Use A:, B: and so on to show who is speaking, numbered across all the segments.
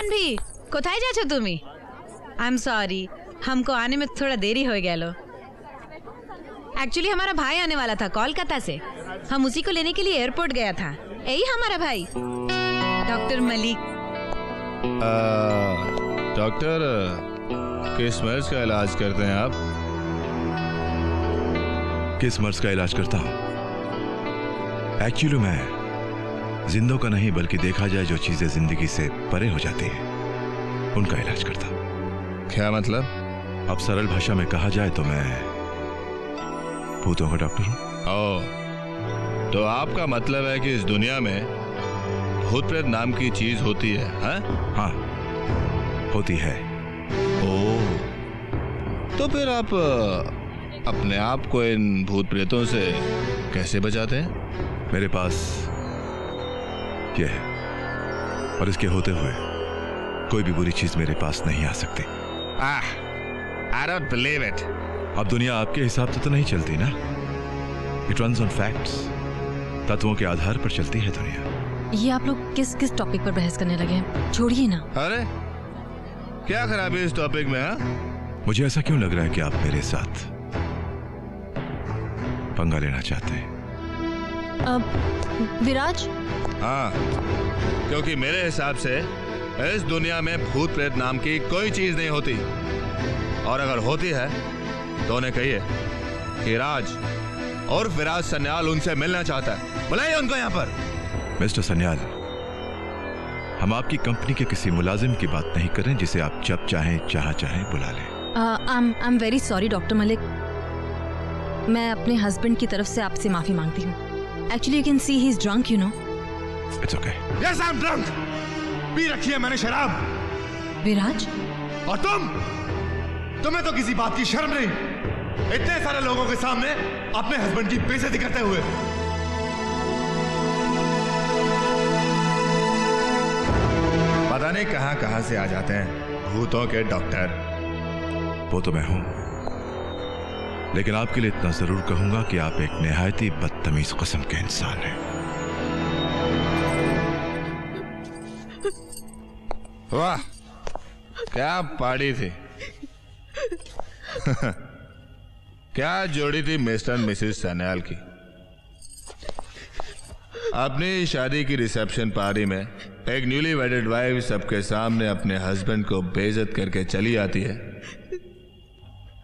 A: भी কোথায় যাচ্ছ তুমি? आई एम सॉरी, हमको आने में थोड़ा देरी हो गया लो। एक्चुअली हमारा भाई आने वाला था कोलकाता से, हम उसी को लेने के लिए एयरपोर्ट गया था। यही हमारा भाई डॉक्टर मलिक।
B: डॉक्टर किस मर्ज का इलाज करते हैं आप?
C: किस मर्ज का इलाज करता हूं? एक्चुअली मैं जिंदों का नहीं बल्कि देखा जाए जो चीजें जिंदगी से परे हो जाती हैं उनका इलाज करता हूं।
B: क्या मतलब?
C: अब सरल भाषा में कहा जाए तो मैं भूतों का डॉक्टर हूं।
B: ओह, तो आपका मतलब है कि इस दुनिया में भूत प्रेत नाम की चीज होती है?
C: हाँ, होती है।
B: ओह, तो फिर आप अपने आप को इन भूत प्रेतों से कैसे बचाते हैं?
C: मेरे पास यह है और इसके होते हुए कोई भी बुरी चीज मेरे पास नहीं आ सकती।
B: I don't believe it.
C: अब दुनिया आपके हिसाब से तो नहीं चलती ना। It runs on facts. तत्वों के आधार पर चलती है दुनिया।
A: ये आप लोग किस किस टॉपिक पर बहस करने लगे हैं? छोड़िए ना।
B: अरे क्या खराबी इस टॉपिक में?
C: मुझे ऐसा क्यों लग रहा है कि आप मेरे साथ पंगा लेना चाहते हैं?
A: विराज?
B: हाँ, क्योंकि मेरे हिसाब से इस दुनिया में भूत प्रेत नाम की कोई चीज नहीं होती, और अगर होती है तो उन्हें कहिए कि राज और विराज सन्याल उनसे मिलना चाहता है। बुलाइए उनको यहाँ पर।
C: मिस्टर सन्याल, हम आपकी कंपनी के किसी मुलाजिम की बात नहीं कर रहे हैं जिसे आप जब चाहें जहां चाहें बुला लें।
A: I am very sorry doctor Malik, मैं अपने हस्बैंड की तरफ से आपसे माफी मांगती हूँ। Actually you can see he is drunk, you know.
C: It's okay.
D: Yes, I am drunk. P रखी है मैंने शराब।
A: विराज?
D: और तुम्हें तो किसी बात की शर्म नहीं, इतने सारे लोगों के सामने अपने हस्बैंड की बेइज्जती करते हुए।
B: पता नहीं कहां कहां से आ जाते हैं भूतों के डॉक्टर।
C: वो तो मैं हूं, लेकिन आपके लिए इतना जरूर कहूंगा कि आप एक निहायती बदतमीज किस्म के इंसान हैं।
B: वाह, क्या पार्टी थी। क्या जोड़ी थी मिस्टर एंड मिसेस सन्याल की। अपनी शादी की रिसेप्शन पार्टी में एक न्यूली वेडेड वाइफ सबके सामने अपने हस्बैंड को बेइज्जत करके चली आती है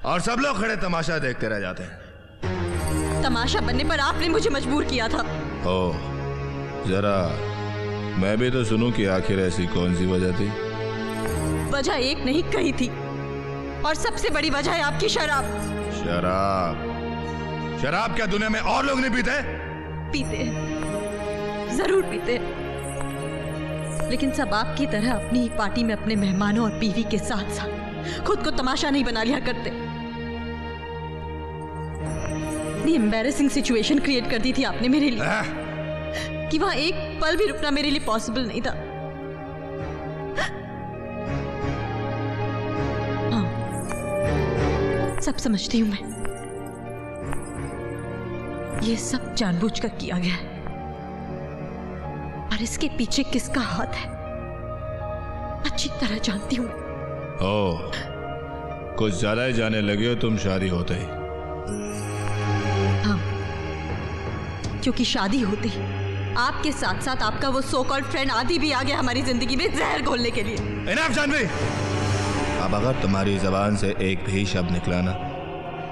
B: और सब लोग खड़े तमाशा देखते रह जाते हैं।
A: तमाशा बनने पर आपने मुझे मजबूर किया था।
B: ओह, जरा मैं भी तो सुनूं कि आखिर ऐसी कौन सी वजह थी।
A: वजह एक नहीं कही थी, और सबसे बड़ी वजह है आपकी शराब।
B: शराब? शराब क्या दुनिया में और लोग नहीं पीते?
A: पीते, जरूर पीते, लेकिन सब आपकी तरह अपनी ही पार्टी में अपने मेहमानों और बीवी के साथ साथ खुद को तमाशा नहीं बना लिया करते। इतनी एम्बैरेसिंग सिचुएशन क्रिएट कर दी थी आपने मेरे लिए कि वहां एक पल भी रुकना मेरे लिए पॉसिबल नहीं था। हाँ, सब समझती हूं मैं, ये सब जानबूझकर किया गया है, और इसके पीछे किसका हाथ है अच्छी तरह जानती हूं।
B: ओह, कुछ ज्यादा ही जाने लगे हो तुम शादी होते ही।
A: हाँ, क्योंकि शादी होती आपके साथ साथ आपका वो सो कॉल्ड फ्रेंड आदि भी आ गया हमारी जिंदगी में जहर घोलने के लिए।
B: इनफ जानवी, अब अगर तुम्हारी जबान से एक भी शब्द निकला ना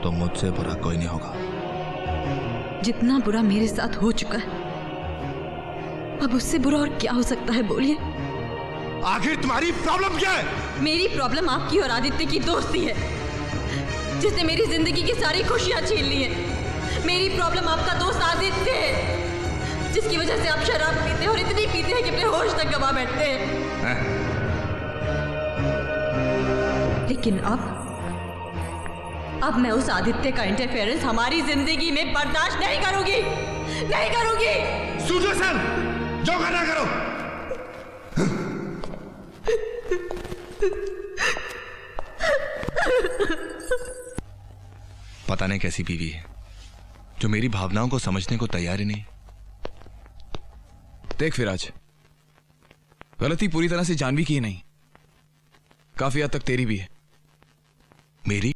B: तो मुझसे बुरा कोई नहीं होगा।
A: जितना बुरा मेरे साथ हो चुका है, अब उससे बुरा और क्या हो सकता है, बोलिए।
D: आखिर तुम्हारी प्रॉब्लम क्या है?
A: मेरी प्रॉब्लम आपकी और आदित्य की दोस्ती है, जिसने मेरी जिंदगी की सारी खुशियां छीन ली हैं। मेरी प्रॉब्लम आपका दोस्त आदित्य है, जिसकी वजह से आप शराब पीते हैं और इतनी पीते हैं कि अपने होश तक गवा बैठते हैं। लेकिन अब मैं उस आदित्य का इंटरफेरेंस हमारी जिंदगी में बर्दाश्त नहीं करूंगी, नहीं करूंगी।
D: सूझो सर, जो करना करो।
B: पता नहीं कैसी बीवी है जो मेरी भावनाओं को समझने को तैयार ही नहीं।
E: देख विराज, गलती पूरी तरह से जानवी की ही नहीं, काफी हद तक तेरी भी है।
C: मेरी?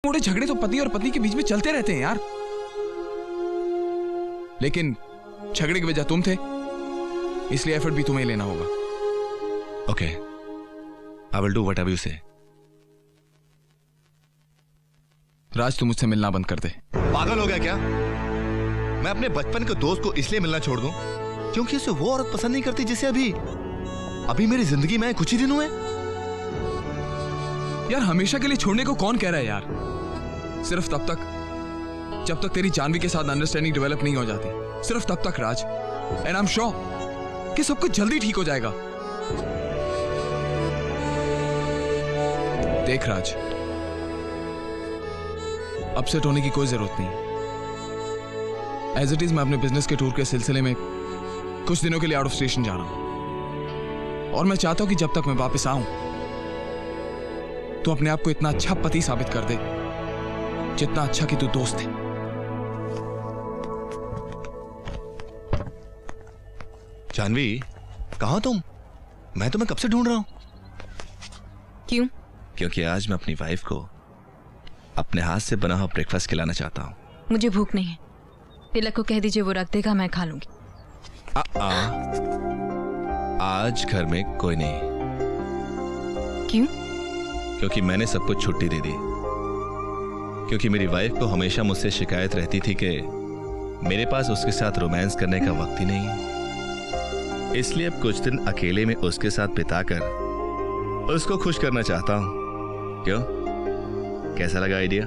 E: मोटे झगड़े तो पति और पत्नी के बीच में चलते रहते हैं यार, लेकिन झगड़े की वजह तुम थे, इसलिए एफर्ट भी तुम्हें लेना होगा।
C: Okay, I will do whatever you से।
E: राज, तुम मुझसे मिलना बंद कर दे।
C: पागल हो गया क्या? मैं अपने बचपन के दोस्त को इसलिए मिलना छोड़ दूं क्योंकि उसे वो औरत पसंद नहीं करती जिसे अभी मेरी जिंदगी में कुछ ही दिन हुए।
E: यार हमेशा के लिए छोड़ने को कौन कह रहा है यार? सिर्फ तब तक जब तक तेरी जानवी के साथ अंडरस्टैंडिंग डेवलप नहीं हो जाती, सिर्फ तब तक राज। एंड आई एम श्योर कि सब कुछ जल्दी ठीक हो जाएगा। देख राज, अपसेट होने की कोई जरूरत नहीं। एज इट इज मैं अपने बिजनेस के टूर के सिलसिले में कुछ दिनों के लिए आउट ऑफ स्टेशन जा रहा हूं, और मैं चाहता हूं कि जब तक मैं वापस आऊं तो अपने आप को इतना अच्छा पति साबित कर दे जितना अच्छा कि तू दोस्त है।
C: जानवी, कहां तुम? मैं तुम्हें कब से ढूंढ रहा हूं।
A: क्यों?
C: क्योंकि आज मैं अपनी वाइफ को अपने हाथ से बना हुआ ब्रेकफास्ट खिलाना चाहता हूं।
A: मुझे भूख नहीं है। तिलक को कह दीजिए वो रख देगा, मैं खा लूंगी।
C: आज घर में कोई नहीं।
A: क्यों?
C: क्योंकि मैंने सब कुछ छुट्टी दे दी। क्योंकि मेरी वाइफ को हमेशा मुझसे शिकायत रहती थी कि मेरे पास उसके साथ रोमांस करने का वक्त ही नहीं है। इसलिए अब कुछ दिन अकेले में उसके साथ बिताकर उसको खुश करना चाहता हूं। क्यों, कैसा लगा आइडिया?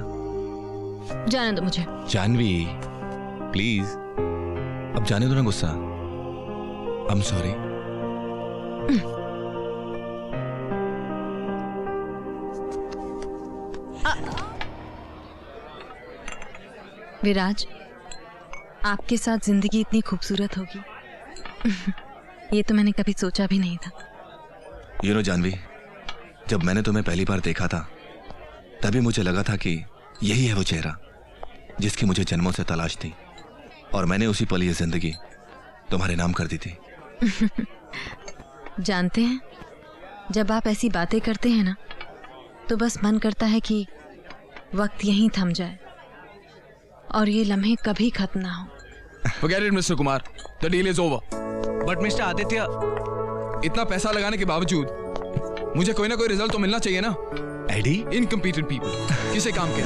A: जाने दो मुझे।
C: जानवी प्लीज, अब जाने दो ना गुस्सा। I am sorry.
A: विराज, आपके साथ जिंदगी इतनी खूबसूरत होगी ये तो मैंने कभी सोचा भी नहीं था।
C: यू नो जानवी, जब मैंने तुम्हें पहली बार देखा था तभी मुझे लगा था कि यही है वो चेहरा जिसकी मुझे जन्मों से तलाश थी, और मैंने उसी पल ये जिंदगी तुम्हारे नाम कर दी थी।
A: जानते हैं, जब आप ऐसी बातें करते हैं ना तो बस मन करता है कि वक्त यहीं थम जाए और ये लम्हे कभी खत्म ना हो।
E: Forget it, Mr. Kumar. The deal is over.
F: But mister Aditya,
E: इतना पैसा लगाने के बावजूद मुझे कोई ना कोई रिजल्ट तो मिलना चाहिए ना।
C: एडी,
E: इनकम्पीटेंट पीपल किसे काम के?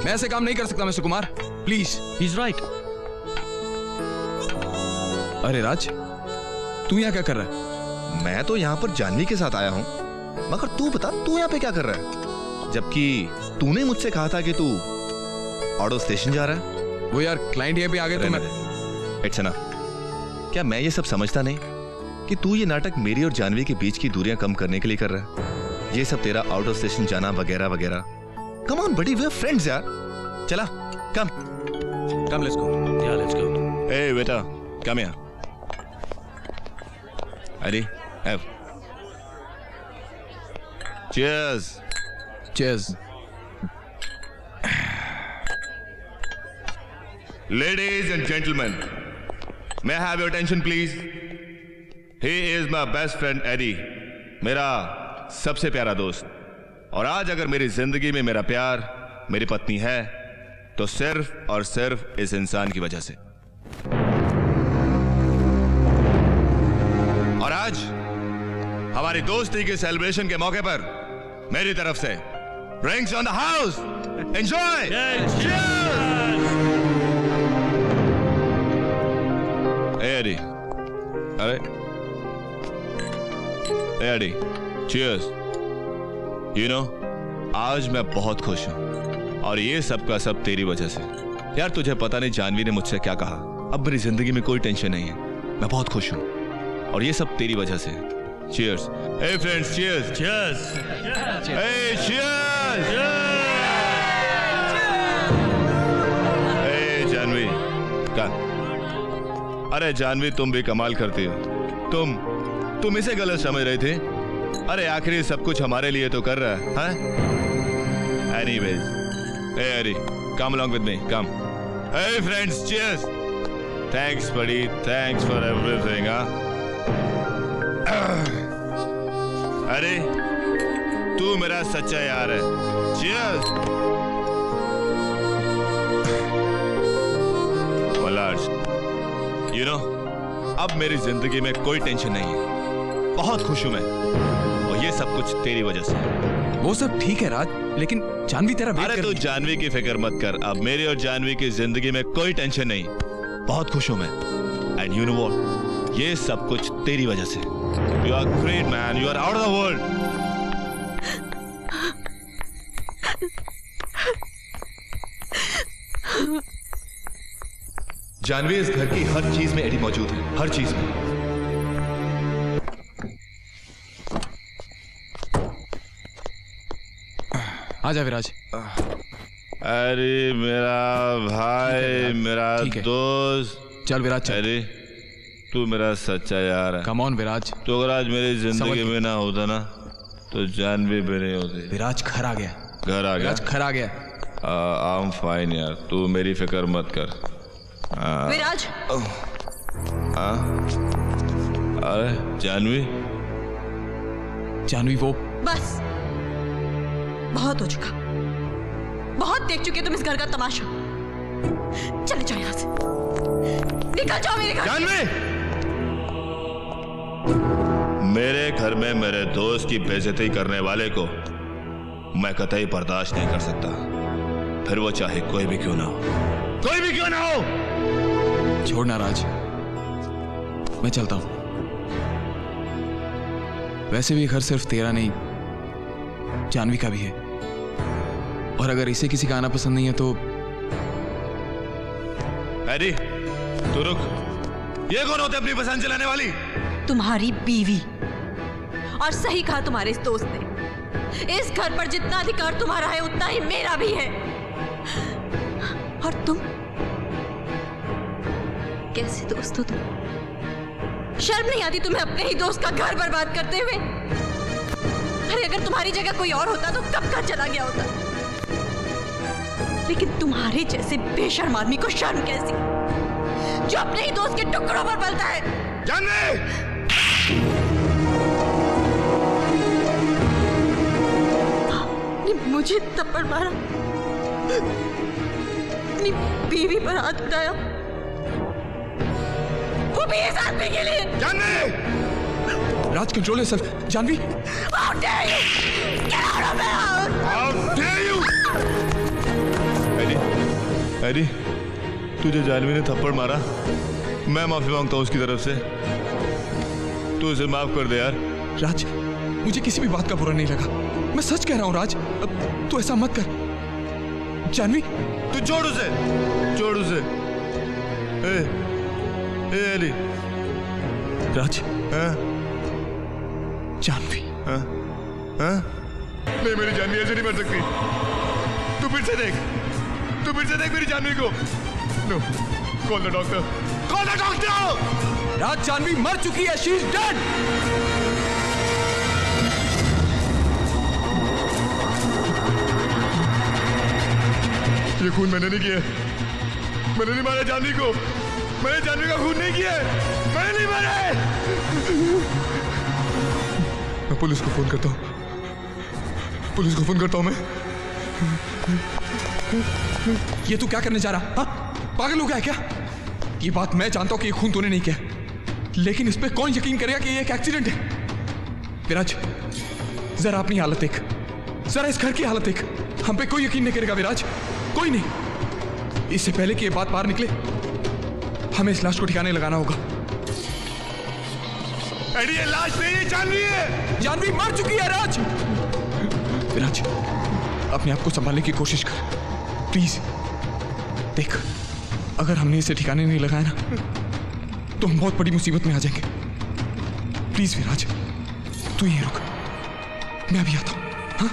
E: मैं ऐसे काम नहीं कर सकता mister Kumar, please.
F: He is right.
E: अरे राज, तू यहाँ क्या कर रहा है?
C: मैं तो यहाँ पर जानवी के साथ आया हूँ, मगर तू बता, तू यहाँ पे क्या कर रहा है? जबकि तूने मुझसे कहा था कि तू आउट ऑफ स्टेशन जा रहा है।
E: वो यार क्लाइंट यहाँ पे आ गए तो मैं।
C: It's enough. क्या मैं ये सब समझता नहीं कि तू ये नाटक मेरी और जानवी के बीच की दूरियां कम करने के लिए कर रहा है? ये सब तेरा आउट ऑफ स्टेशन जाना वगैरह वगैरह। Come on buddy, we are friends यार। चला, कम लेट्स गो।
F: या लेट्स गो।
C: ए बेटा, कम हियर। अरे have cheers.
E: Cheers.
B: Ladies and gentlemen, may I have your attention please? He is my best friend Eddie, मेरा सबसे प्यारा दोस्त। और आज अगर मेरी जिंदगी में मेरा प्यार, मेरी पत्नी है, तो सिर्फ और सिर्फ इस इंसान की वजह से। और आज हमारी दोस्ती के सेलिब्रेशन के मौके पर मेरी तरफ से drinks on the house. Enjoy. Eddie, अरे एडी, चीयर्स। यू नो, आज मैं बहुत खुश हूं और ये सब का सब तेरी वजह से। यार तुझे पता नहीं जानवी ने मुझसे क्या कहा। अब मेरी जिंदगी में कोई टेंशन नहीं है, मैं बहुत खुश हूं और ये सब तेरी वजह से। Cheers. Hey friends, cheers. Cheers. Hey cheers. Hey Janvi का, अरे जानवी तुम भी कमाल करती हो। तुम इसे गलत समझ रही थी। अरे आखिरी सब कुछ हमारे लिए तो कर रहा है, हाँ? Anyways, hey Eddie, come along with me, come. Hey friends, cheers. Thanks buddy, thanks for everything, हाँ? अरे तू मेरा सच्चा यार है। Cheers. Mallards, you know, अब मेरी जिंदगी में कोई टेंशन नहीं है। बहुत खुश हूं मैं और ये सब कुछ तेरी वजह से।
E: वो सब ठीक है राज, लेकिन जानवी तेरा वेट
B: अरे
E: कर
B: तू
E: रही है।
B: जानवी की फिक्र मत कर। अब मेरी और जानवी की जिंदगी में कोई टेंशन नहीं। बहुत खुश हूं मैं। एंड यू नो व्हाट, ये सब कुछ तेरी वजह से। You are great man, you are out of the world.
C: Janvi, इस घर की हर चीज में एडी मौजूद है, हर चीज में।
E: आजा विराज।
B: अरे मेरा भाई, मेरा
E: ठीक है।
B: दोस्त।
E: चल विराज चल।
B: अरे तू मेरा सच्चा यार है।
E: कम ऑन विराज।
B: तो अगर आज मेरी
E: समझ
B: जिंदगी
E: गया।
B: में ना होता ना, तो जानवी भी नहीं होती।
E: विराज घर आ गया।
B: घर आ गया।
E: विराज घर आ गया।
B: आई एम फाइन यार, तू मेरी फिक्र मत कर।
A: विराज,
B: अरे जानवी,
E: जानवी वो
G: बस बहुत हो चुका। बहुत देख चुके तुम इस घर का तमाशा। चले जाओ यहां से, निकल जाओ मेरे घर।
B: जानवी, मेरे घर में मेरे दोस्त की बेइज्जती करने वाले को मैं कतई बर्दाश्त नहीं कर सकता, फिर वो चाहे कोई भी क्यों ना हो। कोई भी क्यों ना हो।
E: छोड़ना राज, मैं चलता हूं। वैसे भी घर सिर्फ तेरा नहीं, जानवी का भी है। और अगर इसे किसी का आना पसंद नहीं है तो
B: एडी, तू रुक। ये कौन होते अपनी पसंद चलाने वाली?
G: तुम्हारी बीवी। और सही कहा तुम्हारे इस दोस्त ने। इस घर पर जितना अधिकार तुम्हारा है उतना ही मेरा भी है। और तुम कैसे दोस्त हो तुम? शर्म नहीं आती तुम्हें अपने ही दोस्त का घर बर्बाद करते हुए? अरे अगर तुम्हारी जगह कोई और होता तो कब का चला गया होता। लेकिन तुम्हारे जैसे बेशर्म आदमी को शर्म कैसी, जो अपने ही दोस्त के टुकड़ों पर पलता है।
B: जानवी!
G: ने मुझे थप्पड़ मारा, अपनी बीवी पर हाथ उठाया, वो भी इस आदमी के लिए।
B: Janvi!
E: Raj, control yourself. Janvi,
G: How dare you! Get out of my house!
B: How dare you! Eddie, Eddie, तुझे जानवी ने थप्पड़ मारा। मैं माफी मांगता हूँ उसकी तरफ से। तू उसे माफ कर दे यार।
E: राज, मुझे किसी भी बात का बुरा नहीं लगा। मैं सच कह रहा हूं राज, तू ऐसा मत कर। जानवी,
B: तू छोड़ उसे, छोड़ उसे। ए एडी।
E: राज,
B: हाँ?
E: जानवी।
B: हाँ? हाँ? नहीं, मेरी जानवी ऐसे नहीं मर सकती। तू फिर से देख, तू फिर से देख मेरी जानवी को। No, call the doctor, call the doctor.
E: Raj, Janvi मर चुकी है। She is dead.
B: ये खून मैंने नहीं किया, मैंने नहीं मारा जानवी को। मैंने जानवी का खून नहीं किया, मैंने नहीं मारा।
D: मैं पुलिस को फोन करता हूँ।
E: पुलिस को फोन करता हूं मैं। ये तू क्या करने जा रहा? हाँ, पागल हो गया है क्या? ये बात मैं जानता हूं कि ये खून तूने नहीं किया, लेकिन इस पे कौन यकीन करेगा कि ये एक एक्सीडेंट है? विराज, जरा अपनी हालत देख, जरा इस घर की हालत देख। हम पे कोई यकीन नहीं करेगा विराज, कोई नहीं। इससे पहले कि ये बात बाहर निकले, हमें इस लाश को ठिकाने लगाना होगा।
D: एडी, ये लाश नहीं है, जानवी है।
E: जानवी मर चुकी है राज। विराज, अपने आप को संभालने की कोशिश कर प्लीज। देख, अगर हमने इसे ठिकाने नहीं लगाया ना, तो हम बहुत बड़ी मुसीबत में आ जाएंगे। प्लीज विराज, तू यहीं रुक, मैं अभी आता हूं। हाँ?